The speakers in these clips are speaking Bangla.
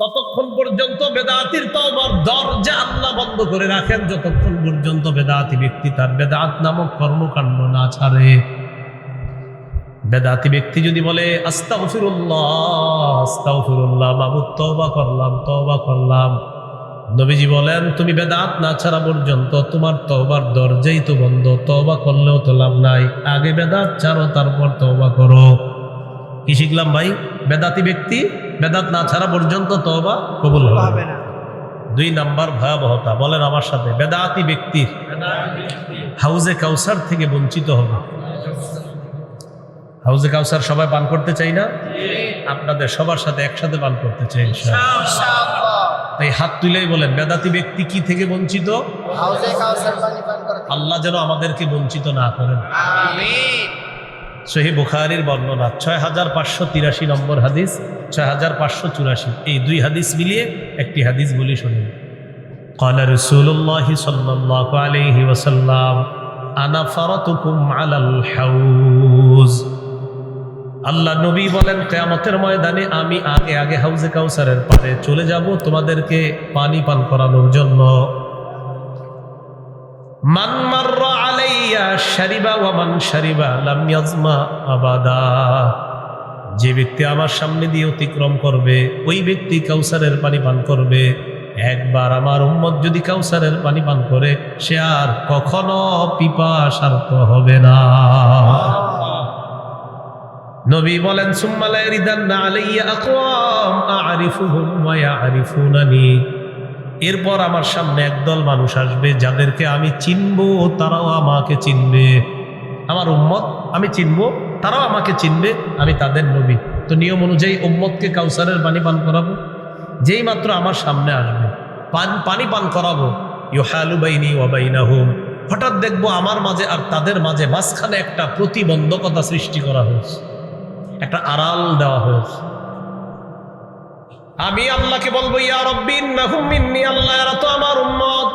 ততক্ষণ পর্যন্ত বেদাতির তওবার দরজা আল্লাহ বন্ধ করে রাখেন, যতক্ষণ পর্যন্ত বেদাতি ব্যক্তি তার বেদাত নামক কর্মকাণ্ড না ছাড়ে। বেদাতি ব্যক্তি যদি বলে আস্তাগফিরুল্লাহ আস্তাগফিরুল্লাহ, মাবুদ তওবা করলাম, নবীজি বলেন তুমি বেদাত না ছাড়া পর্যন্ত তোমার তওবার দরজাই তো বন্ধ, তওবা করলেও তো লাভ নাই, আগে বেদাত ছাড়ো তারপর তওবা করো। কি শিখলাম ভাই? বেদাতি ব্যক্তি বেদাত না ছাড়া পর্যন্ত তওবা কবুল হবে না। 2 নাম্বার ভয়াবহতা, বলেন আমার সাথে, বেদাতি ব্যক্তির হাউজে কাউসার থেকে বঞ্চিত হবে। হাউজে কাউসার সবাই পান করতে চাই না? আপনাদের সবার সাথে একসাথে পান করতে চাই ইনশাআল্লাহ। তাই হাত তুলেই বলেন, বেদাতি ব্যক্তি কি থেকে বঞ্চিত? হাউজে কাউসার পানি পান করতে। আল্লাহ যেন আমাদেরকে বঞ্চিত না করেন, আমিন। সহিহ বুখারীর বর্ণনা 6583 নম্বর হাদিস, 6584, এই 2 হাদিস মিলিয়ে একটি হাদিস বলি শুনুন। قال رسول الله صلى الله عليه وسلم انا فرطكم على الحوض। আল্লাহ নবী বলেন, কিয়ামতের ময়দানে আমি আগে আগে হাউজে কাউসারের পাড়ে চলে যাব তোমাদেরকে পানি পান করানোর জন্য। মান মাররা আলাইয়া শারিবা ওয়া মান শারিবা লাম ইয়াজমা আবাদা। যে ব্যক্তি আমার সামনে দিয়ে অতিক্রম করবে ওই ব্যক্তি কাউসারের পানি পান করবে। একবার আমার উম্মত যদি কাউসারের পানি পান করে সে আর কখনো পিপাসার্ত হবে না। নবী বলেন, সুম্মা লা ইয়ারিদান্না আলাইয়া আকওয়াম আ'রিফুহুম ওয়া ইয়া'রিফুনানি। এরপর আমার সামনে একদল মানুষ আসবে যাদেরকে আমি চিনবো, তারাও আমাকে চিনবে। আমার উম্মত আমি চিনবো, তারাও আমাকে চিনবে, আমি তাদের নবী। তো নিয়ম অনুযায়ী উম্মতকে কাউসারের পানি পান করাবো। যেই মাত্র আমার সামনে আসবে পানি পান করাবো, ইউহালু বাইনি ওয়া বাইনাহুম, হঠাৎ দেখবো আমার মাঝে আর তাদের মাঝে মাঝখানে একটা প্রতিবন্ধকতা সৃষ্টি করা হয়েছে, একটা আড়াল দেওয়া হয়েছে। আমি আল্লাহকে বলবো, ইয়া রাব্বি ইন্নাহুম মিন্নি, আল্লাহ এরা তো আমার উম্মত,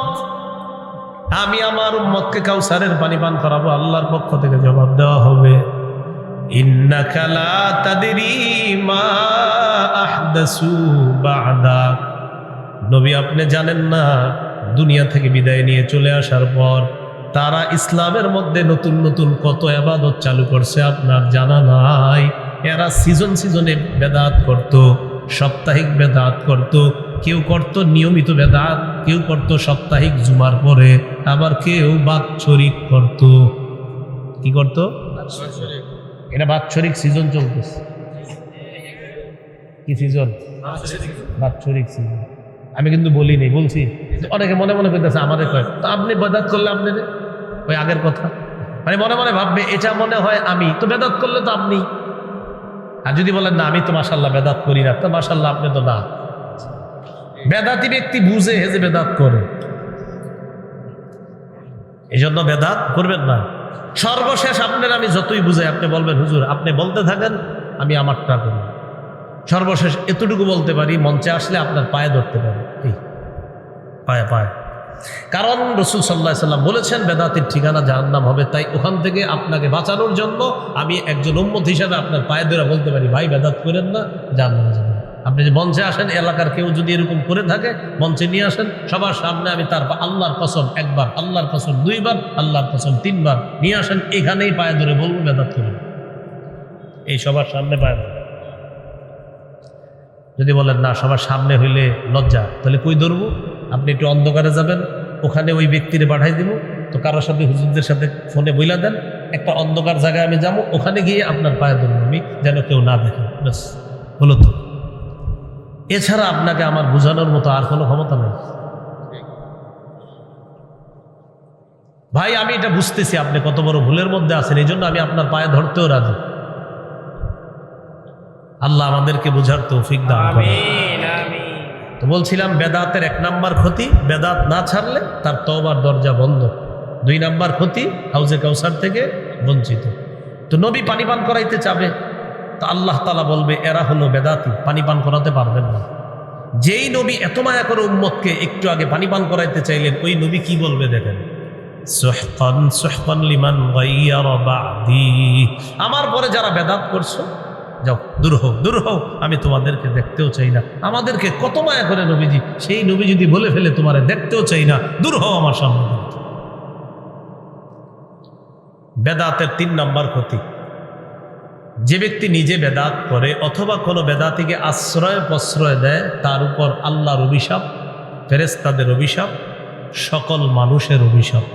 আমি আমার উম্মতকে কাউসারের পানি পান করাবো। আল্লাহর পক্ষ থেকে জবাব দেওয়া হবে, ইন্নাকা লা তাদরি মা আহদাসু বা'দাক। নবী আপনি জানেন না, দুনিয়া থেকে বিদায় নিয়ে চলে আসার পর তারা ইসলামের মধ্যে নতুন নতুন কত ইবাদত চালু করছে আপনার জানা নাই। এরা সিজনে বেদাত করত, সাপ্তাহিক বেদাত করত, কেউ করত নিয়মিত বেদাত, কেউ করত সাপ্তাহিক জুমার পরে, আবার কেউ বাৎসরিক করত। কি করত? এটা বাৎসরিক সিজন চলতেছে। কি সিজন? বাৎসরিক সিজন। আমি কিন্তু বলি নাই, বলছি। অনেকে মনে মনে করতেছে আমাদের কয়, তো আপনি বেদাত করলে আপনি ওই আগের কথা, মানে মনে মনে ভাববে এটা মনে হয় আমি, তো বেদাত করলে তো আপনি। আর যদি বলেন না আমি তো মাশাআল্লাহ বেদাত করি না, তো মাশাআল্লাহ আপনি তো না। বেদাতি ব্যক্তি বুঝে যে বেদাত করে, এই জন্য বেদাত করবেন না। সর্বশেষ আপনার আমি যতই বুঝাই, আপনি বলবেন হুজুর আপনি বলতে থাকেন, আমি আমারটা করি। সর্বশেষ এতটুকু বলতে পারি, মঞ্চে আসলে আপনার পায়ে ধরতে পারি, এই পায়ে পায়ে। কারণ রাসূল সাল্লাল্লাহু আলাইহি সাল্লাম বলেছেন বেদাতের ঠিকানা জাহান্নাম হবে। তাই ওখান থেকে আপনাকে বাঁচানোর জন্য আমি একজন উম্মত হিসাবে আপনার পায়ে ধরে বলতে পারি, ভাই বেদাত করেন না, জাহান্নামে যাবেন। আপনি যে মঞ্চে আসেন, এলাকার কেউ যদি এরকম করে থাকে মঞ্চে নিয়ে আসেন, সবার সামনে আমি তার আল্লাহর কসম 1 বার, আল্লাহর কসম 2 বার, আল্লাহর কসম 3 বার নিয়ে আসেন, এখানেই পায়ে ধরে বলবো বেদাত করেন। এই সবার সামনে পায়ে ধরে। যদি বলেন না সবার সামনে হইলে লজ্জা, তাহলে কই ধরবো? আপনি একটু অন্ধকারে যাবেন, ওখানে ওই ব্যক্তিরে পাঠাই দিব। তো কারোর সাথে হুজুরদের সাথে ফোনে বইলা দেন, একটা অন্ধকার জায়গায় আমি যাবো, ওখানে গিয়ে আপনার পায়ে ধরবো আমি, যেন কেউ না দেখে। ব্যাস হলো তো। এছাড়া আপনাকে আমার বোঝানোর মতো আর কোনো ক্ষমতা নেই। ভাই আমি এটা বুঝতেছি আপনি কত বড় ভুলের মধ্যে আছেন, এই জন্য আমি আপনার পায়ে ধরতেও রাজি। আল্লাহ আমাদেরকে বুঝার তৌফিক দান করেন। তো বলছিলাম বেদাতের 1 নাম্বার ক্ষতি, বেদাত না ছাড়লে তার তওবার দরজা বন্ধ। 2 নাম্বার ক্ষতি, হাউজে কাউসার থেকে বঞ্চিত। তো নবী পানি পান করাইতে চাবে, তো আল্লাহ তাআলা বলবে এরা হলো বেদাতি, পানি পান করাতে পারবেন না। যেই নবী এত মায়া করে উম্মতকে একটু আগে পানি পান করাইতে চাইলেন, ওই নবী কি বলবে দেখেন, সুহকান সুহকান লিমান গায়্যারা বা'দি। আমার পরে যারা বেদাত করছো যাও দূর হও দূর হও, আমি তোমাদেরকে দেখতেও চাই না। আমাদেরকে কত মায়া করে নবীজি, সেই নবী যদি বলে ফেলে তোমারে দেখতেও চাই না, দূর হও আমার সামনে থেকে। বেদাতের 3 নম্বর ক্ষতি, যে ব্যক্তি নিজে বেদাত করে অথবা কোনো বেদাতিকে আশ্রয় প্রশ্রয় দেয়, তার উপর আল্লাহর অভিশাপ, ফেরেশতাদের অভিশাপ, সকল মানুষের অভিশাপ।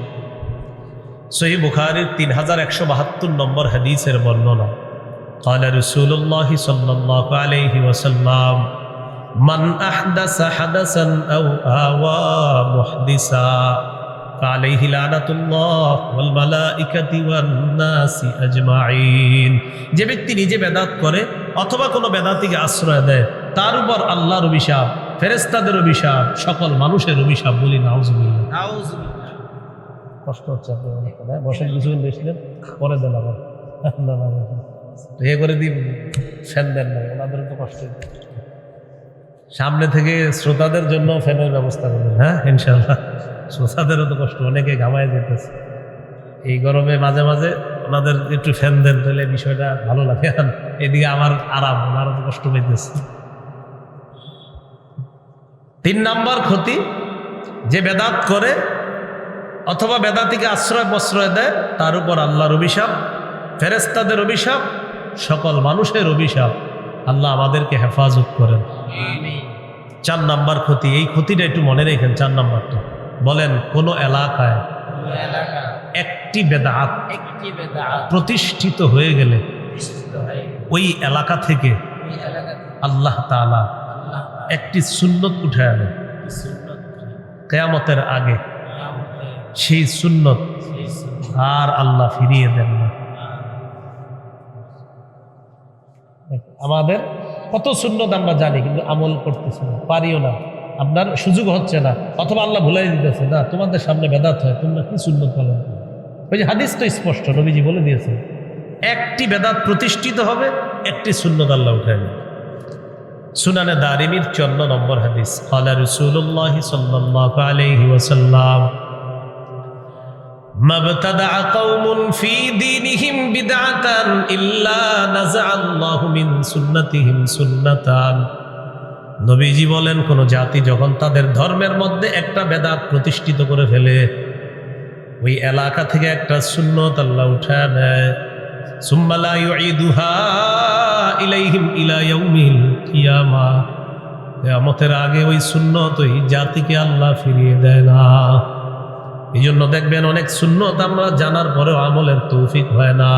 সহিহ বুখারীর 3172 নম্বর হাদিসের বর্ণনা, قال رسول الله صلى الله عليه وسلم من أحدث حدثا أو آوى محدثا فعليه لعنة الله والملائكة والناس أجمعين। যে ব্যক্তি নিজে বেদাত করে অথবা কোনো বেদাতিকে আশ্রয় দেয়, তার উপর আল্লাহর অভিশাপ, ফেরেশতাদের অভিশাপ, সকল মানুষের অভিশাপ। বলি নাউজুবিল্লাহ। নাউজুবিল্লাহ। কষ্ট হচ্ছে আপনার, বসেন কিছুদিন বসলেন, পরে দেন আবার এ করে দিন, ফ্যান দেন না, ওনাদের তো কষ্ট। সামনে থেকে শ্রোতাদের জন্য ফ্যানের ব্যবস্থা করবেন, হ্যাঁ ইনশাআল্লাহ। শ্রোতাদেরও তো কষ্ট, অনেকে ঘামায় যেতেছে এই গরমে, মাঝে মাঝে ওনাদের একটু ফ্যান দেন, তাহলে বিষয়টা ভালো লাগে। এদিকে আমার আরাম, ওনারও তো কষ্ট পাইতেছে। 3 নম্বর ক্ষতি, যে বেদাত করে অথবা বেদাতিকে আশ্রয় প্রশ্রয় দেয়, তার উপর আল্লাহর অভিশাপ, ফেরেশতাদের অভিশাপ, সকল মানুষের অভিশাপ। আল্লাহ আমাদেরকে হেফাজত করেন। আমিন। 4 নম্বর ক্ষতি, এই ক্ষতিটা একটু মনে রেখেন। 4 নম্বরটা বলেন, কোন এলাকায় এলাকা একটি বেদাত একটি বেদাত প্রতিষ্ঠিত হয়ে গেলে প্রতিষ্ঠিত হয়, ওই এলাকা থেকে ওই এলাকাতে আল্লাহ তাআলা আল্লাহ একটি সুন্নত উঠে আনে সুন্নত কিয়ামতের আগে। কিয়ামতে সেই সুন্নত সেই সুন্নত আর আল্লাহ ফিরিয়ে দেন না। আমাদের কত সুন্নত আমরা জানি, কিন্তু আমল করতেছি না, পারিও না, আপনার সুযোগ হচ্ছে না, অথবা আল্লাহ ভুলাই দিতেছে না। তোমাদের সামনে বেদাত হয়, তোমরা কি সুন্নত পালন করো? ওই যে হাদিস তো স্পষ্ট, নবীজি বলে দিয়েছেন, একটি বেদাত প্রতিষ্ঠিত হবে, একটি সুন্নত আল্লাহ উঠায় নেবে। সুনানে দারিমির 54 নম্বর হাদিস, ক্বালা রাসূলুল্লাহ সাল্লাল্লাহু আলাইহি ওয়াসাল্লাম মা বতাদা কওমুন ফি দীনিহিম বিদআতান ইল্লা নাযআ আল্লাহু মিন সুন্নাতিহিম সুন্নাতান। নবীজি বলেন, কোন জাতি যখন তাদের ধর্মের মধ্যে একটা বেদাত প্রতিষ্ঠিত করে ফেলে, ওই এলাকা থেকে একটা সুন্নত আল্লাহ উঠায় নেয়। সুম্মা লা ইউঈদুহা ইলাইহিম ইলা ইয়াউমিল কিয়ামা। কিয়ামতের আগে ওই সুন্নত ওই জাতিকে আল্লাহ ফিরিয়ে দেয় না। এই জন্য দেখবেন অনেক সুন্নত আমরা জানার পরেও আমলের তৌফিক হয় না।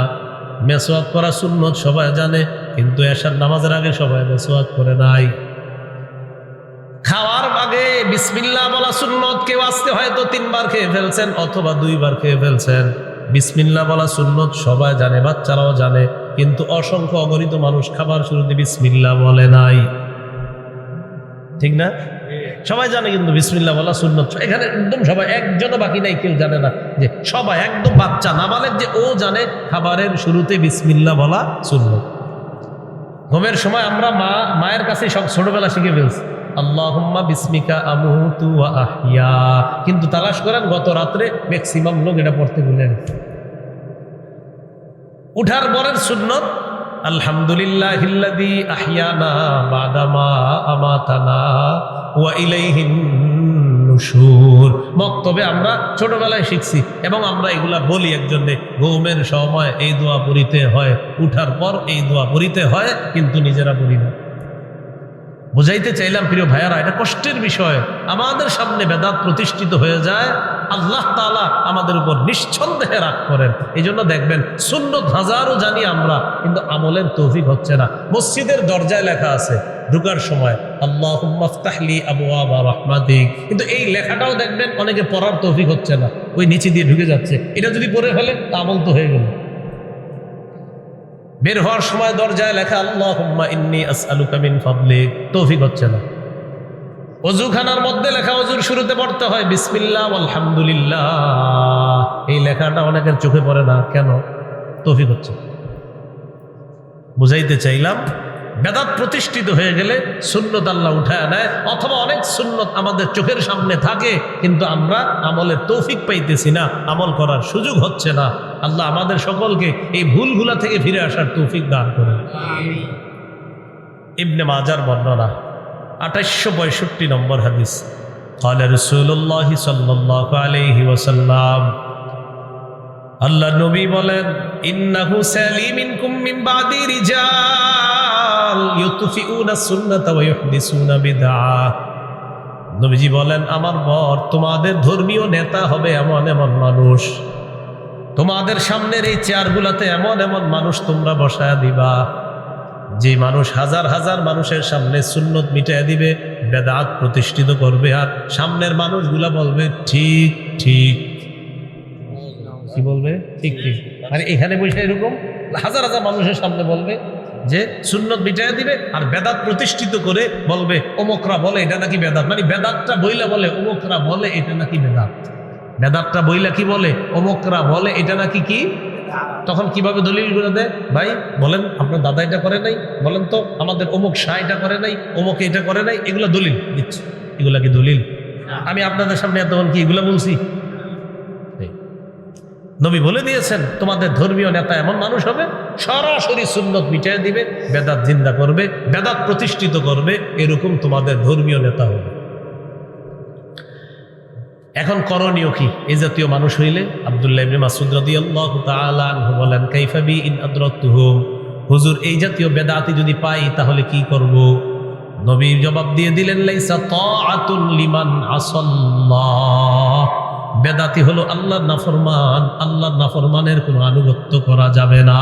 মেসওয়াক করা সুন্নত সবাই জানে, কিন্তু এশার নামাজের আগে সবাই মেসওয়াক করে নাই। খাওয়ার আগে বিসমিল্লাহ বলা সুন্নত, কেউ আজকে হয়তো 3 বার খেয়ে ফেলছেন অথবা 2 বার খেয়ে ফেলছেন। বিসমিল্লাহ বলা সুন্নত সবাই জানে, বাচ্চারাও জানে, কিন্তু অসংখ্য অগণিত মানুষ খাবার শুরুতে বিসমিল্লাহ বলে নাই। ঠিক না? সবাই জানে কিন্তু বিসমিল্লাহ বলা সুন্নত। এখানে একদম সবাই, একজনও বাকি নাই কেউ জানে না, যে সবাই একদম বাচ্চা নাবালেগ যে ও জানে খাবারের শুরুতে বিসমিল্লাহ বলা সুন্নত। ঘুমের সময় আমরা মায়ের কাছে সব ছোটবেলা শিখে ফেলছি, আল্লাহুম্মা বিসমিকা আমুতু ওয়া আহইয়া, কিন্তু তালাশ করেন গত রাত্রে ম্যাক্সিমাম লোক এটা পড়তে ভুলে গেছে। উঠার পরের সুন্নত আলহামদুলিল্লাহিল্লাযী আহইয়ানা বাদা মা আমাতানা ওয়া ইলাইহিন নুশুর। বক্তব্যে আমরা ছোটবেলায় শিখছি এবং আমরা এগুলা বলি একজনে, ঘুমের সময় এই দোয়া পড়িতে হয়, উঠার পর এই দোয়া পড়িতে হয়, কিন্তু নিজেরা পড়ি না। বুঝাইতে চাইলাম প্রিয় ভাইয়ারা, এটা কষ্টের বিষয়। আমাদের সামনে বেদাত প্রতিষ্ঠিত হয়ে যায়, আল্লাহ তাআলা আমাদের উপর নিঃসন্দেহে রাগ করেন। এই জন্য দেখবেন সুন্নত হাজারও জানি আমরা, কিন্তু আমলের তৌফিক হচ্ছে না। মসজিদের দরজায় লেখা আছে ঢুকার সময় আল্লাহুম্মা ইফতাহলি আবওয়াবা রাহমাতিক, কিন্তু এই লেখাটাও দেখবেন অনেকে পড়ার তৌফিক হচ্ছে না, ওই নিচে দিয়ে ঢুকে যাচ্ছে। এটা যদি পড়ে ফেলে তা আমল তো হয়ে গেল। বের হওয়ার সময় দরজায় লেখা আল্লাহুম্মা ইন্নী আসআলুকা মিন ফাদলিক, তৌফিক হচ্ছে না। ওযুখানার মধ্যে লেখা ওযুর শুরুতে পড়তে হয় বিসমিল্লাহ আলহামদুলিল্লাহ, এই লেখাটা অনেকের চোখে পড়ে না, কেন? তৌফিক হচ্ছে। বুঝাইতে চাইলাম, বেদাত প্রতিষ্ঠিত হয়ে গেলে সুন্নত আল্লাহ উঠায় নেয়, অথবা অনেক সুন্নত আমাদের চোখের সামনে থাকে, কিন্তু আমরা আমলের তৌফিক পাইতেছি না, আমল করার সুযোগ হচ্ছে না। আল্লাহ আমাদের সকলকে এই ভুলগুলা থেকে ফিরে আসার তৌফিক দান করুন। ইবনে মাজার বর্ণনা 2865 নম্বর হাদিস। قال رسول الله صلى الله عليه وسلم, আল্লাহ নবী বলেন, ইন্নাহু সালিমিনকুম মিন বাদি রিজাল ইউতফিউনা সুন্নাতা ওয়া ইউহদিসুনা বিদআহ। নবীজি বলেন, আমার পর তোমাদের ধর্মীয় নেতা হবে এমন এমন মানুষ, তোমাদের সামনের এই চেয়ারগুলোতে এমন এমন মানুষ তোমরা বসায়া দিবা, যে মানুষ হাজার হাজার মানুষের সামনে সুন্নত মিটাইয়া দিবে, বেদাত প্রতিষ্ঠিত করবে, আর সামনের মানুষগুলা বলবে ঠিক ঠিক। কি বলবে? ঠিক ঠিক। মানে এখানে বসে এরকম হাজার হাজার মানুষের সামনে বলবে যে সুন্নত মিটাইয়া দিবে, আর বেদাত প্রতিষ্ঠিত করে বলবে অমুকরা বলে এটা নাকি বেদাত। মানে বেদাতটা বইলা বলে অমুকরা বলে এটা নাকি বেদাত। বেদাতটা বইলা কি বলে? অমুকরা বলে এটা নাকি কি। তখন কিভাবে দলিল করে দেয়? ভাই বলেন আপনার দাদা এটা করে নাই, বলেন তো আমাদের অমুক শাহ এটা করে নাই, অমুক এটা করে নাই, এগুলো দলিল দিচ্ছে। এগুলা কি দলিল? আমি আপনাদের সামনে এতক্ষণ কি এগুলা বলছি? নবী বলে দিয়েছেন তোমাদের ধর্মীয় নেতা এমন মানুষ হবে সরাসরি সুন্নত মিটিয়ে দিবে, বেদাত জিন্দা করবে, বেদাত প্রতিষ্ঠিত করবে, এরকম তোমাদের ধর্মীয় নেতা হবে। এখন করণীয় কি এই জাতীয় মানুষ হইলে? আব্দুল্লাহ ইবনে মাসউদ রাদিয়াল্লাহু তাআলা আনহু বলেন, কাইফা বি ইন আদরাকতুহুম, হুজুর এই জাতীয় বেদাতি যদি পাই তাহলে কি করব? নবী জবাব দিয়ে দিলেন, লাইসা তাআতুন লিমান আসাল্লাহ, বেদাতি হলো আল্লাহর নাফরমান, আল্লাহর নাফরমানের কোনো আনুগত্য করা যাবে না,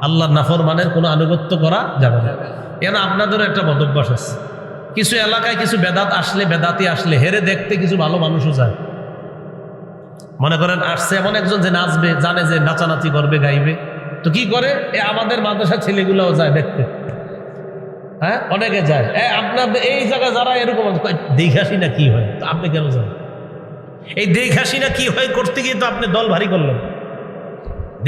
আল্লাহর নাফরমানের কোনো আনুগত্য করা যাবে না। কেন? আপনাদেরও একটা বদভ্যাস আছে, কিছু এলাকায় কিছু বেদাত আসলে, বেদাতি আসলে হেরে দেখতে কিছু ভালো মানুষও যায়। মনে করেন আসছে এমন একজন যে নাচবে, জানে যে নাচানাচি করবে, গাইবে, তো কি করে আমাদের মাদ্রাসার ছেলেগুলোও যায় দেখতে। হ্যাঁ, অনেকে যায়। আপনার এই জায়গায় যারা এরকম দেখাসি না কি হয়, তো আপনি কেন যান? এই দেখাসি না কি হয় করতে গিয়ে তো আপনি দল ভারী করলেন।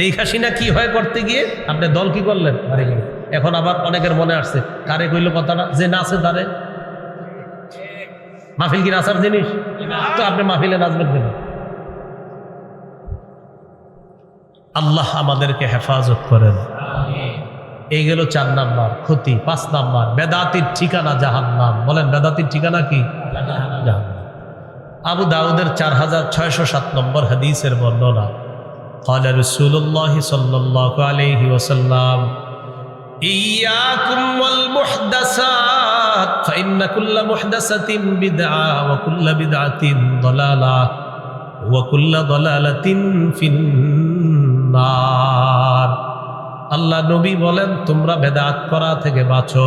দেখাসি না কি হয় করতে গিয়ে আপনি দল কি করলেন? ভারী করলেন। এখন আবার অনেকের মনে আসছে, কারে কইল কথাটা, যে নাচে তারে। মাহফিল কি নাচার জিনিস? তো আপনি মাহফিলে নাচবেন কেন? আল্লাহ আমাদেরকে হেফাজত করেন। এই গেল 4 নাম্বার ক্ষতি। 5 নাম্বার, বেদাতির ঠিকানা জাহান্নাম। বলেন বেদাতির ঠিকানা কি? জাহান্নাম। আবু দাউদের 4607 নম্বর হাদিসের বর্ণনা। قال رسول الله صلى الله عليه وسلم, إياكم والمحدثات فإن كل محدثة بدعة وكل بدعة ضلالة وكل ضلالة في النار। আল্লাহ নবী বলেন, তোমরা বেদাত করা থেকে বাঁচো,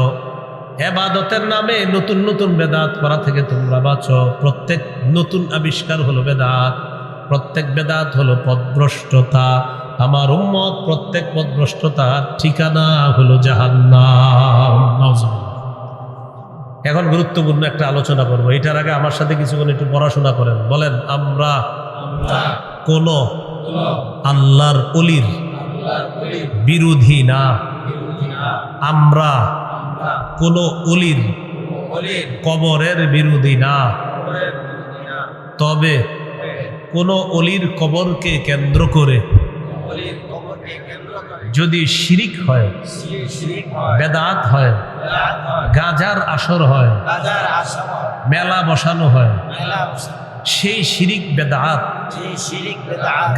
ইবাদতের নামে নতুন নতুন বেদাত করা থেকে তোমরা বাঁচো। প্রত্যেক নতুন আবিষ্কার হলো বেদাত, প্রত্যেক বেদাত হলো পথভ্রষ্টতা। আমার উম্মত প্রত্যেক পথভ্রষ্টতার ঠিকানা হলো জাহান্নাম। এখন গুরুত্বপূর্ণ একটা আলোচনা করবো, এটার আগে আমার সাথে কিছুক্ষণ একটু পড়াশোনা করেন। বলেন, আমরা কোন আল্লাহর ওলির বিরোধী না, আমরা কোন ওলির কবরের বিরোধী না, তবে কোন ওলির কবরকে কেন্দ্র করে যদি শিরিক হয়, বেদাত হয়, গাজার আসর হয়, মেলা বসানো হয়, সেই শিরিক বেদাত,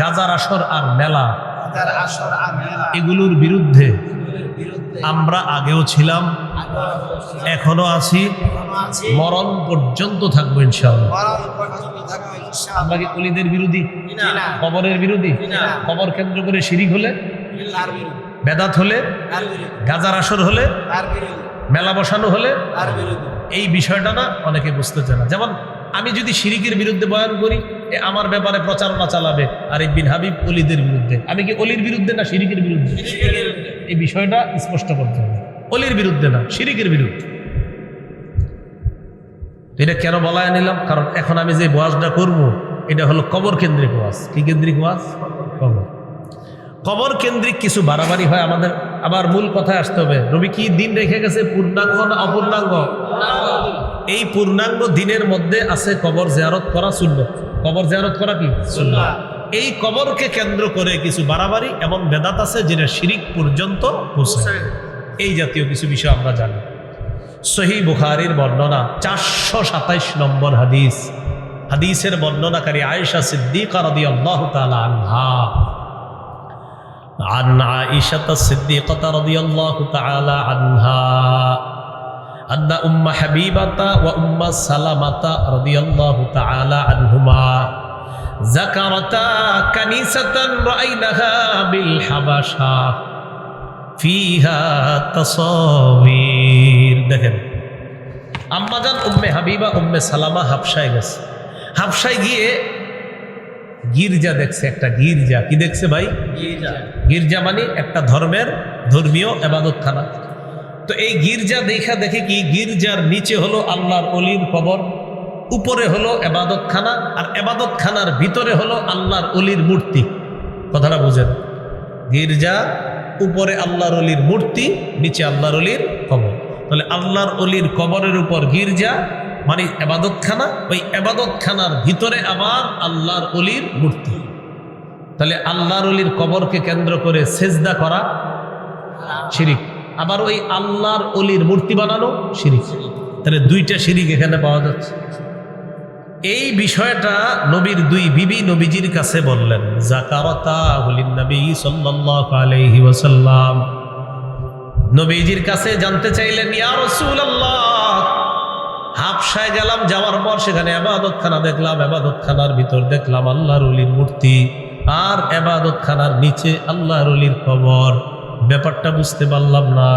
গাজার আসর আর মেলা, এগুলোর বিরুদ্ধে আমরা আগেও ছিলাম, এখনো আছি, মরণ পর্যন্ত থাকবো ইনশাআল্লাহ। আমরা কি ওলিদের বিরোধী? কবরের বিরোধী? কবর কেন্দ্র করে শিরিক হলে, বেদাত হলে, গাজার আসর হলে, মেলা বসানো হলে, এই বিষয়টা না অনেকে বুঝতে চায় না। যেমন আমি যদি শিরিকের বিরুদ্ধে বয়ান করি, আমার ব্যাপারে প্রচারণা চালাবে, আর এই বিন হাবিব অলিদের বিরুদ্ধে। আমি কি অলির বিরুদ্ধে না শিরিকের বিরুদ্ধে? এই বিষয়টা স্পষ্ট করতে হবে, অলির বিরুদ্ধে না, শিরিকের বিরুদ্ধে। এটা কেন বলায় নিলাম? কারণ এখন আমি যে ওয়াজটা করবো এটা হলো কবর কেন্দ্রিক ওয়াজ। কি কেন্দ্রিক ওয়াজ? কবর। কবর কেন্দ্রিক কিছু বাড়াবাড়ি হয় আমাদের। আবার মূল কথায় আসতে হবে, নবী কি দিন রেখে গেছে, পূর্ণাঙ্গ না অপূর্ণাঙ্গ? এই পূর্ণাঙ্গ দিনের মধ্যে আছে কবর জিয়ারত করা সুন্নাত। কবর জিয়ারত করা কি সুন্নাত। এই কবরকে কেন্দ্র করে কিছু বাড়াবাড়ি এমন বেদাত আছে যেটা শিরিক পর্যন্ত পৌঁছায়। এই জাতীয় কিছু বিষয় আমরা জানি। সহিহ বুখারীর বর্ণনা 427 নম্বর হাদিস। হাদিসের বর্ণনাকারী আয়েশা সিদ্দিকা রাদিয়াল্লাহু তাআলা আনহা। عن عائشة الصديقة رضي الله تعالى عنها أن أم حبيبة وأم سلمة رضي الله تعالى عنهما ذكرتا كنيسة رأيناها بالحبشة فيها تصاوير। দেখেন আম্মাজান উম্মে হাবিবা উম্মে সালামা হাবশায় গেছে। হাবশায় গিয়ে গির্জা দেখছে, একটা গির্জা। কি দেখছে ভাই? গির্জা মানে একটা ধর্মীয় ইবাদতখানা। তো এই গির্জা দেখে কি গির্জার নিচে হলো আল্লাহর ওলির কবর, উপরে হলো ইবাদতখানা, আর ইবাদতখানার ভিতরে হলো আল্লাহর ওলির মূর্তি। কথাটা বুঝেন? গির্জা উপরে আল্লাহর ওলির মূর্তি, নিচে আল্লাহর ওলির কবর। তাহলে আল্লাহর ওলির কবরের উপর গির্জা মানে ইবাদতখানা, ওই ইবাদতখানার ভিতরে আবার আল্লাহর ওলির মূর্তি। তাহলে আল্লাহর ওলির কবরকে কেন্দ্র করে সেজদা করা শিরিক, আবার ওই আল্লাহর ওলির মূর্তি বানানো শিরিক। তাহলে দুইটা শিরিক এখানে পাওয়া যাচ্ছে। এই বিষয়টা নবীর দুই বিবি নবীজির কাছে বললেন। যাকারাতা হুলিন নবী সাল্লাল্লাহু আলাইহি ওয়াসাল্লাম নবীজির কাছে জানতে চাইলেন, ইয়া রাসূলুল্লাহ, হাবশায় গেলাম, যাওয়ার পর সেখানে ইবাদতখানা দেখলাম, ইবাদতখানার ভিতর দেখলাম আল্লাহর ওলির মূর্তি, আর ইবাদতখানার নিচে আল্লাহর ওলির কবর। ব্যাপারটা বুঝতে পারলাম না।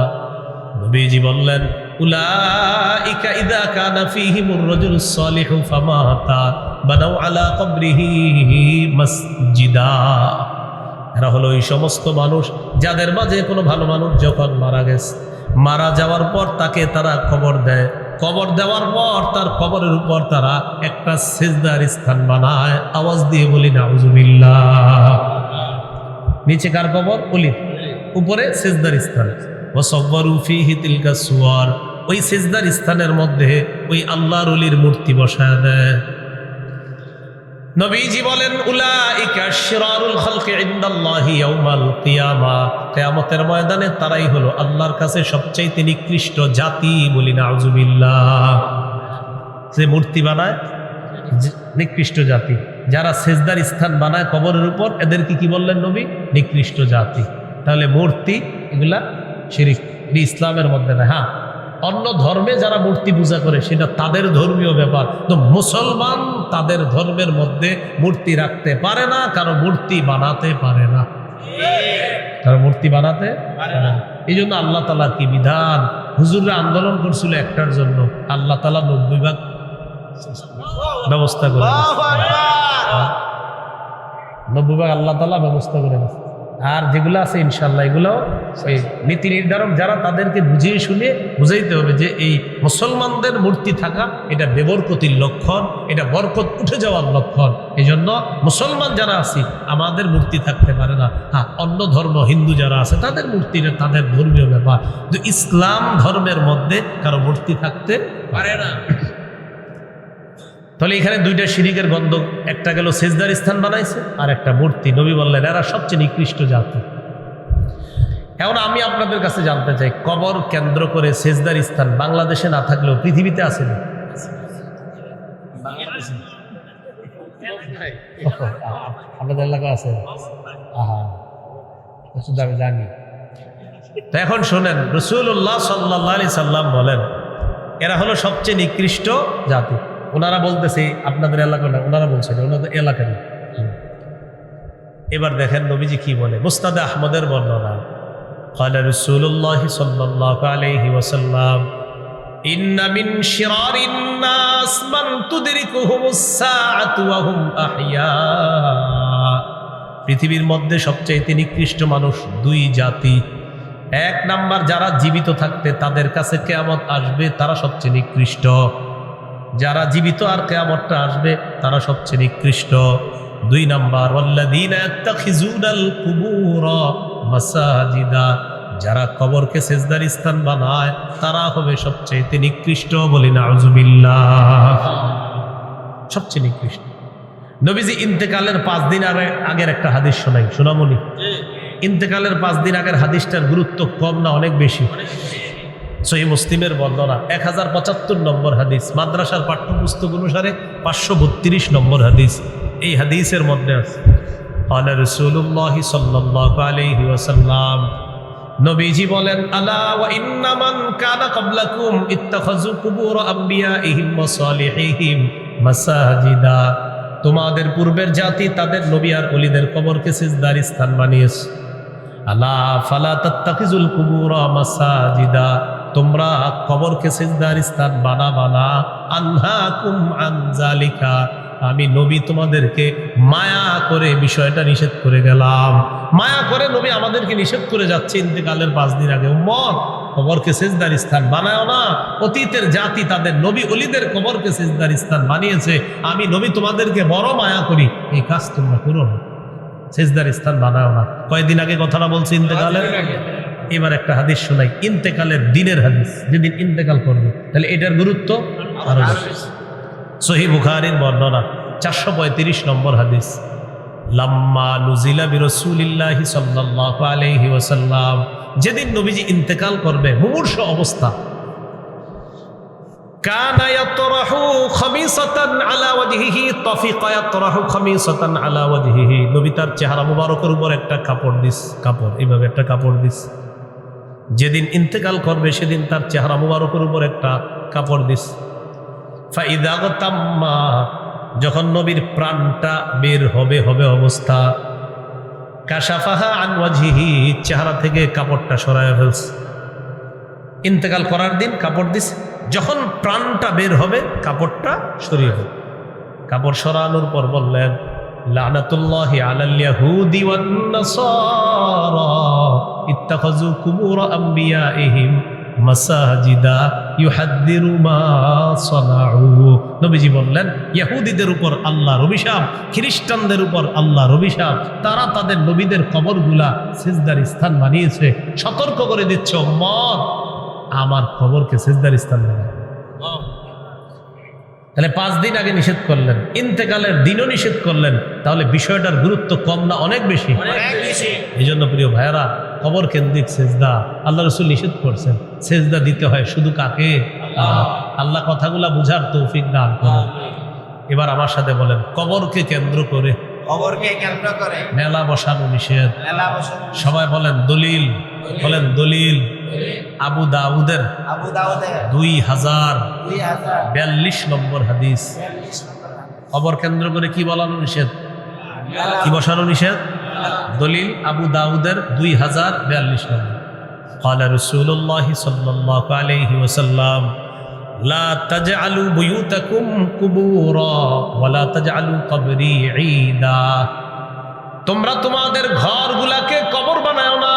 নবীজি বললেন, উলাইকা ইযা কানা ফীহিমুর রাজুলুস সালিহু ফামাতা বানাউ আলা কবরিহি মসজিদা। এরা হলো ওই সমস্ত মানুষ যাদের মাঝে কোনো ভালো মানুষ যখন মারা গেছে, মারা যাওয়ার পর তাকে তারা কবর দেয়, কবর দেওয়ার পর তার কবরের উপর তারা একটা সিজদার স্থান বানায়। আওয়াজ দিয়ে বলি নাউজুবিল্লাহ। নিচে কার কবর? ওলির, উপরে সিজদার স্থান। ওয়াসাওয়ারু ফীহি তিলকা সুওয়ার, ওই সিজদার স্থানের মধ্যে ওই আল্লাহর ওলির মূর্তি বসায় দেয়। নবীজি বলেন, উলাইকা শিরারুল খালকি ইনদাল্লাহি ইয়াউমাল কিয়ামা, কিয়ামতের ময়দানে তারাই হলো আল্লাহর কাছে সবচাইতে নিকৃষ্ট জাতি। বলি নাউজুবিল্লাহ। যে মূর্তি বানায় নিকৃষ্ট জাতি, যারা সেজদার স্থান বানায় কবরের উপর, এদেরকে কি বললেন নবী? নিকৃষ্ট জাতি। তাহলে মূর্তি এগুলা শিরিক, ইসলামের মধ্যে না। হ্যাঁ, অন্য ধর্মে যারা মূর্তি পূজা করে সেটা তাদের ধর্মীয় ব্যাপার। তো মুসলমান তাদের ধর্মের মধ্যে মূর্তি রাখতে পারে না, কারো মূর্তি বানাতে পারে না, কারো মূর্তি বানাতে পারে না। এই জন্য আল্লাহ তাআলার কি বিধান। হুজুররা আন্দোলন করছিল একটার জন্য, আল্লাহ তাআলা 90 ভাগ ব্যবস্থা করে, 90 ভাগ আল্লাহ তাআলা ব্যবস্থা করে গেছে। আর যেগুলো আছে ইনশাল্লাহ এগুলো ওই নীতি নির্ধারক যারা, তাদেরকে বুঝিয়ে শুনিয়ে বুঝাইতে হবে যে এই মুসলমানদের মূর্তি থাকা এটা বেবরকতির লক্ষণ, এটা বরকত উঠে যাওয়ার লক্ষণ। এই জন্য মুসলমান যারা আছি আমাদের মূর্তি থাকতে পারে না। হ্যাঁ, অন্য ধর্ম হিন্দু যারা আছে তাদের মূর্তিটা তাদের ধর্মীয় ব্যাপার, কিন্তু ইসলাম ধর্মের মধ্যে কারো মূর্তি থাকতে পারে না। তাহলে এখানে দুইটা শিরিকের গন্ধ, একটা গেল সেজদার স্থান বানাইছে, আর একটা মূর্তি। নবী বললেন এরা সবচেয়ে নিকৃষ্ট জাতি। এখন আমি আপনাদের কাছে জানতে চাই, কবর কেন্দ্র করে সেজদার স্থান বাংলাদেশে না থাকলেও পৃথিবীতে আছে না? আপনাদের এলাকা আছে? আমি জানি। তো এখন শোনেন, রাসূলুল্লাহ সাল্লাল্লাহু আলাইহি সাল্লাম বলেন এরা হলো সবচেয়ে নিকৃষ্ট জাতি। ওনারা বলতেছে আপনাদের এলাকা না, ওনারা বলছেন ওনাদের এলাকারই। এবার দেখেন নবীজি কি বলে। মুসনাদে আহমদের বর্ণনা, قال رسول الله صلى الله عليه وسلم إن من شرار الناس من تدركهم الساعة وهم أحياء। পৃথিবীর মধ্যে সবচেয়ে নিকৃষ্ট মানুষ দুই জাতি। এক নাম্বার, যারা জীবিত থাকতে তাদের কাছে কিয়ামত আসবে তারা সবচেয়ে নিকৃষ্ট। যারা জীবিত আর কিয়ামতটা আসবে তারা সবচেয়ে নিকৃষ্ট। দুই নাম্বার, ওয়াল্লাযীনা ইয়াত্তাখিযুনাল কুবুরা মাসাজিদা, যারা কবরকে সেজদার স্থান বানায় তারা হবে সবচেয়ে নিকৃষ্ট। বলি নাউজুবিল্লাহ। সবচেয়ে নিকৃষ্ট। নবীজি ইন্তেকালের 5 দিন আগের একটা হাদিস শোনাই, শোনামনি। ইন্তেকালের 5 দিন আগের হাদিসটার গুরুত্ব কম না অনেক বেশি? সহিহ মুসলিমের বর্ণনা 1075 নম্বর হাদিস, মাদ্রাসার পাঠ্যপুস্তক অনুসারে 532 নম্বর হাদিস। এই হাদিসের মধ্যে আছে আলা রাসূলুল্লাহ সাল্লাল্লাহু আলাইহি ওয়াসাল্লাম, নবীজি বলেন, আলা ওয়া ইন্না মান কানা ক্বাবলাকুম ইত্তাখাযু কুবুর আমবিয়াইহিম ওয়া সালিহিহিম মাসাজিদা। তোমাদের পূর্বের জাতি তাদের নবী আর ওলিদের কবরকে সিজদার স্থান বানিয়েছে। আলা ফালা তাত্তাখিজুল কুবুর মাসাজিদা, তোমরা কবরকে সিজদার স্থান বানাবা না। আনহাকুম আন যালিকা, আমি নবী তোমাদেরকে মায়া করে বিষয়টা নিষেধ করে গেলাম। মায়া করে নবী আমাদেরকে নিষেধ করে যাচ্ছে ইন্তেকালের 5 দিন আগে, উম্মত কবরকে সিজদার স্থান বানায় না। অতীতের জাতি তাদের নবী ওলিদের কবরকে সিজদার স্থান বানিয়েছে, আমি নবী তোমাদেরকে বড় মায়া করি, এই কাজ তোমরা করো না, সিজদার স্থান বানায় না। কয়েকদিন আগে কথাটা বলছি ইন্তেকালের। এবার একটা হাদিস শোনাই, ইন্তেকালের দিনের হাদিস, যেদিন ইন্তেকাল করবে, তাহলে এটার গুরুত্ব আরো বেশি। সহিহ বুখারীর বর্ণনা 435 নম্বর হাদিস, লাম্মা নুজিলা বিরাসূলিল্লাহি সাল্লাল্লাহু আলাইহি ওয়াসাল্লাম, যেদিন নবীজি ইন্তেকাল করবে মুমূর্ষু অবস্থা, কানা ইয়াতরাহু খামিসাতান আলা ওয়াজহিহি, তাফিকা ইয়াতরাহু খামিসাতান আলা ওয়াজহিহি, নবী তার চেহারা মুবারকের উপর একটা কাপড় দিস, কাপড় এইভাবে একটা কাপড় দিস। যেদিন ইন্তেকাল করবে সেদিন তার চেহারা মুবারকের উপর একটা কাপড় দিস। ফাইদা তাম্মা, যখন নবীর প্রাণটা বের হবে অবস্থা, কাশাফাহা আন ওয়াজহিহি, চেহারা থেকে কাপড়টা সরায় ফেলছে। ইন্তেকাল করার দিন কাপড় দিস, যখন প্রাণটা বের হবে কাপড়টা সরিয়ে ফেল। কাপড় সরানোর পর বললেন, লানাতুল্লাহি আলাল ইয়াহুদি ওয়ান নাসারা ইত্তাখাযু কুবুর আমবিয়াইহিম মাসাজিদা ইউহাদ্দিরু মা সানাউ। নবীজি বললেন, ইহুদিদের উপর আল্লাহর অভিশাপ, খ্রিস্টানদের উপর আল্লাহর অভিশাপ, তারা তাদের নবীদের কবরগুলা সিজদার স্থান বানিয়েছে। সতর্ক করে দিচ্ছে, উম্মত আমার কবরকে সিজদার স্থান বানাও। তাহলে 5 দিন আগে নিষেধ করলেন, ইন্তেকালের দিনও নিষেধ করলেন, তাহলে বিষয়টার গুরুত্ব কম না অনেক বেশি? এই জন্য প্রিয় ভাইয়েরা, কবর কেন্দ্রিক সেজদা আল্লাহ রাসূল নিষেধ করছেন। সেজদা দিতে হয় শুধু কাকে? আল্লাহ কথাগুলা বুঝার তৌফিক দান করুন। এবার আমার সাথে বলেন, কবরকে কেন্দ্র করে মেলা বসানো নিষেধ। সবাই বলেন দলিল, বলেন দলিল। আবু দাউদের 2042 নম্বর হাদিস। কবর কেন্দ্র করে কি বলানো নিষেধ, কি বসানো নিষেধ? দলিল আবু দাউদের 2042 নম্বর। قال رسول الله صلى الله عليه وسلم لا تجعلوا بيوتكم قبورا ولا تجعلوا قبري عيدا। তোমরা তোমাদের ঘরগুলাকে কবর বানাও না।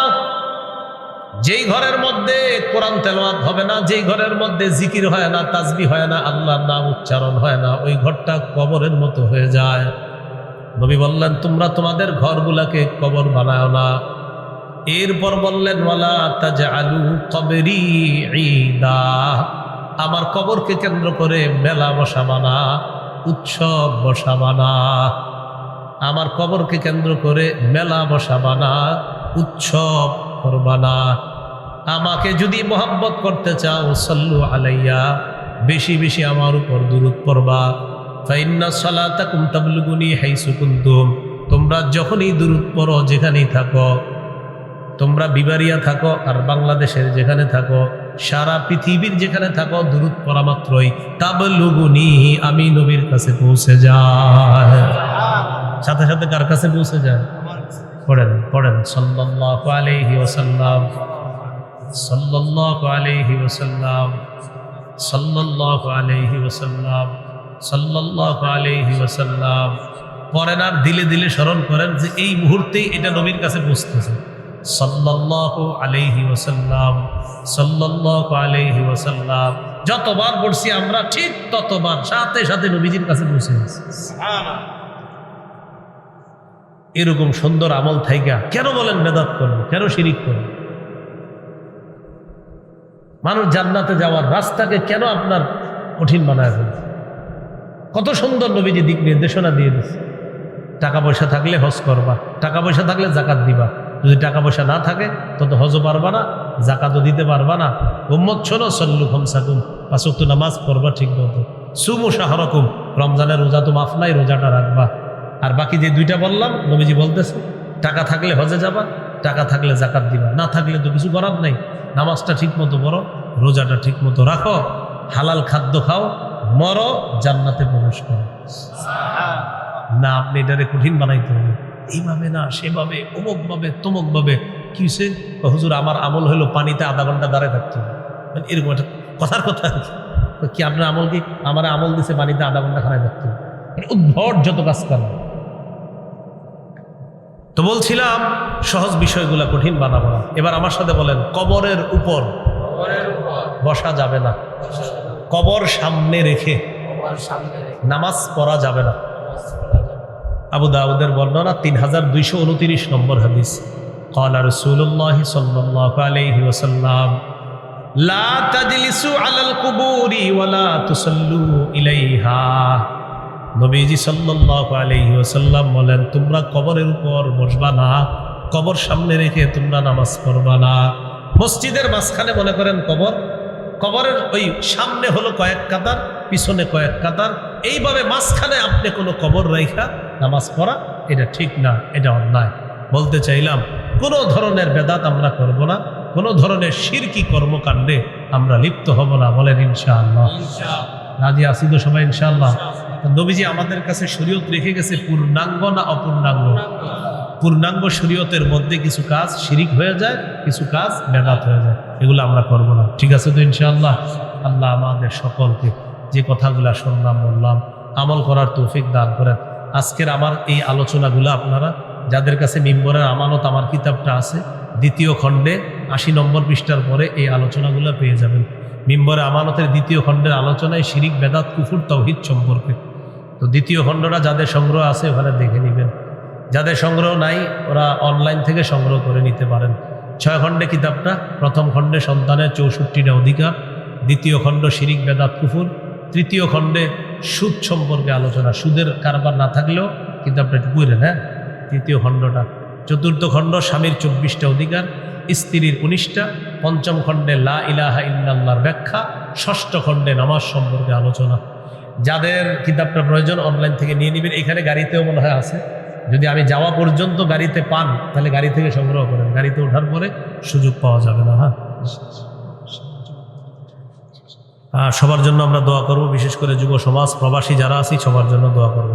যেই ঘরের মধ্যে কোরআন তেলাওয়াত হবে না, যেই ঘরের মধ্যে জিকির হয় না, তাসবিহ হয় না, আল্লাহর নাম উচ্চারণ হয় না, ওই ঘরটা কবরের মতো হয়ে যায়। নবী বললেন, তোমরা তোমাদের ঘরগুলাকে কবর বানাও না। এরপর বললেন, ওয়ালা তাজআলু কবরি ঈদা, আমার কবরকে কেন্দ্র করে মেলা বসাবা না, উৎসব বসাবা না। আমার কবরকে কেন্দ্র করে মেলা বসাবা না, উৎসব করবা না। আমাকে যদি মোহাব্বত করতে চাও, সাল্লু আলাইয়া, বেশি বেশি আমার উপর দুরূদ পড়বা। ফাইন্না সালাতাকুম তাবলুগুনি হাইসু কুনতুম, তোমরা যখনই দুরূদ পড়ো, যেখানেই থাকো, তোমরা বিবারিয়া থাকো আর বাংলাদেশের যেখানে থাকো, সারা পৃথিবীর যেখানে থাকো, দুরূদ পড়া মাত্রই তাবলুগুনি, আমি নবীর কাছে পৌঁছে যায়। সাথে সাথে কার কাছে পৌঁছে যায়? পড়েন পড়েন, সাল্লাল্লাহু আলাইহি ওয়াসাল্লাম, সাল্লাল্লাহু আলাইহি ওয়াসাল্লাম, সাল্লাল্লাহু আলাইহি ওয়াসাল্লাম, সাল্লাল্লাহু আলাইহি ওয়াসাল্লাম। পড়েন আর দিলে দিলে স্মরণ করেন যে এই মুহূর্তেই এটা নবীর কাছে পৌঁছতেছে। সাল্লাল্লাহু আলাইহি ওয়াসাল্লাম, সাল্লাল্লাহু আলাইহি ওয়াসাল্লাম। যতবার পড়ছি আমরা, ঠিক ততবার সাথে সাথে নবীজির কাছে পৌঁছে গেছি। এরকম সুন্দর আমল থাইকা কেন বলেন বেদাত করবো, কেন শিরিক করবো? মানুষ জান্নাতে যাওয়ার রাস্তাকে কেন আপনার কঠিন বানায় ফেলছে? কত সুন্দর নবীজি দিক নির্দেশনা দিয়ে দিচ্ছে। টাকা পয়সা থাকলে হজ করবা, টাকা পয়সা থাকলে জাকাত দিবা। যদি টাকা পয়সা না থাকে তত হজও পারবা না, জাকাতও দিতে পারবা না। উম্মত শোনো, সল্লু খামসাকুম, 5 ওয়াক্ত নামাজ পড়বা ঠিক মতো। সুমু শাহরাকুম, রমজানের রোজা তো মাফ নাই, রোজাটা রাখবা। আর বাকি যে 2টা বললাম, নবীজি বলতেছে টাকা থাকলে হজে যাবা, টাকা থাকলে জাকাত দিবা, না থাকলে তো কিছু করার নাই। নামাজটা ঠিক মতো পড়ো, রোজাটা ঠিক মতো রাখো, হালাল খাদ্য খাও, মরো, জান্নাতে প্রবেশ করো। না আপনি এটারে কঠিন বানাইতে হবে, এইভাবে না সেভাবে, অমুকভাবে তমুকভাবে। কি হয়েছে? হুজুর আমার আমল হলো পানিতে আধা ঘন্টা দাঁড়ায় থাকতে হবে, মানে এরকম একটা কথার কথা কি? আপনার আমল কি? আমার আমল দিছে পানিতে আধা ঘন্টা খাড়ায় থাকতে হবে, মানে উদ্ভট যত কাজ করেন। তো বলছিলাম সহজ বিষয়গুলা কঠিন বানাবো না। এবার আমার সাথে বলেন, কবরের উপর বসা যাবে না, কবর সামনে রেখে নামাজ পড়া যাবে না। আবু দাউদের বর্ণনা 3229 নম্বর হাদিস। ক্বালা রাসূলুল্লাহ সাল্লাল্লাহু আলাইহি ওয়াসাল্লাম, লা তাজলিসু আলাল কুবুরি ওয়া লা তুসাল্লু ইলাইহা। নবীজি সাল্লাল্লাহু আলাইহি ওয়াসাল্লাম বলেন, তোমরা কবরের উপর বসবা না, কবর সামনে রেখে তোমরা নামাজ পড়বা না। মসজিদের মাঝখানে মনে করেন কবর, কবরের ওই সামনে হলো কয়েক কাতার, পিছনে কয়েক কাতার, এইভাবে মাঝখানে আপনি কোনো কবর রাইখা নামাজ পড়া, এটা ঠিক না, এটা অন্যায়। বলতে চাইলাম কোনো ধরনের বেদাত আমরা করব না, কোনো ধরনের শিরকি কর্মকাণ্ডে আমরা লিপ্ত হব না। বলেন ইনশাআল্লাহ। রাজি আছি তো সবাই ইনশাআল্লাহ? নবীজি আমাদের কাছে শরীয়ত রেখে গেছে পূর্ণাঙ্গ না অপূর্ণাঙ্গ? পূর্ণাঙ্গ শরীয়তের মধ্যে কিছু কাজ শিরিক হয়ে যায়, কিছু কাজ বেদাত হয়ে যায়, এগুলো আমরা করব না। ঠিক আছে তো ইনশাআল্লাহ? আল্লাহ আমাদের সকলকে যে কথাগুলো শুনলাম বললাম আমল করার তৌফিক দান করেন। আজকের আমার এই আলোচনাগুলো আপনারা যাদের কাছে মিম্বরের আমানত আমার কিতাবটা আছে, 2য় খণ্ডে 80 নম্বর পৃষ্ঠার পরে এই আলোচনাগুলো পেয়ে যাবেন। মিম্বরে আমানতের 2য় খণ্ডের আলোচনায় শিরিক, বেদাত, কুফর, তাওহীদ সম্পর্কে। তো 2য় খণ্ডটা যাদের সংগ্রহ আছে ওখানে দেখে নেবেন, যাদের সংগ্রহ নাই ওরা অনলাইন থেকে সংগ্রহ করে নিতে পারেন। 6 খণ্ডে কিতাবটা, 1ম খণ্ডে সন্তানের 64টা অধিকার, 2য় খণ্ড শিরিক, বেদাত, কুফর, 3য় খণ্ডে সুদ সম্পর্কে আলোচনা, সুদের কারবার না থাকলেও কিতাবটা একটু পড়েন, হ্যাঁ, 3য় খণ্ডটা। 4র্থ খণ্ড স্বামীর 24টা অধিকার, স্ত্রীর 19টা, 5ম খণ্ডে লা ইলাহা ইল্লাল্লাহর ব্যাখ্যা, 6ষ্ঠ খণ্ডে নামাজ সম্পর্কে আলোচনা। যাদের কিতাবটা প্রয়োজন অনলাইন থেকে নিয়ে নেবেন, এখানে গাড়িতেও মনে হয় আছে, যদি আমি যাওয়া পর্যন্ত গাড়িতে পান তাহলে গাড়ি থেকে সংগ্রহ করেন, গাড়িতে ওঠার পরে সুযোগ পাওয়া যাবে না। হ্যাঁ, সবার জন্য আমরা দোয়া করব, বিশেষ করে যুব সমাজ, প্রবাসী যারা আছি সবার জন্য দোয়া করব।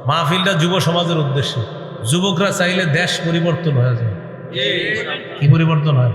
মাহফিলটা যুব সমাজের উদ্দেশ্যে, যুবকরা চাইলে দেশ পরিবর্তন হয়ে যায়। কি পরিবর্তন হয়?